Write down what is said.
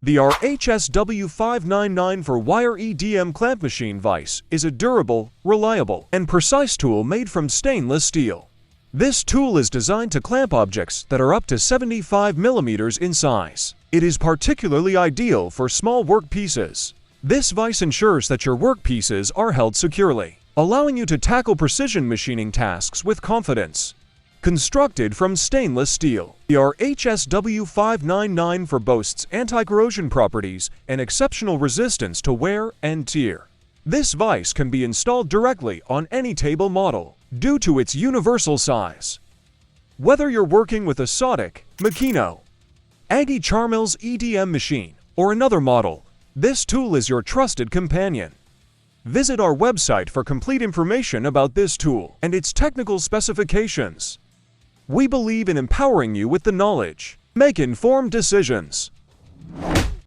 The RHS-W5994 wire EDM clamp machine vise is a durable, reliable, and precise tool made from stainless steel. This tool is designed to clamp objects that are up to 75 mm in size. It is particularly ideal for small work pieces. This vise ensures that your work pieces are held securely, allowing you to tackle precision machining tasks with confidence. Constructed from stainless steel, the RHS-W5994 boasts anti-corrosion properties and exceptional resistance to wear and tear. This vise can be installed directly on any table model due to its universal size. Whether you're working with a Sodic, Makino, Aggie Charmil's EDM machine, or another model, this tool is your trusted companion. Visit our website for complete information about this tool and its technical specifications. We believe in empowering you with the knowledge. Make informed decisions.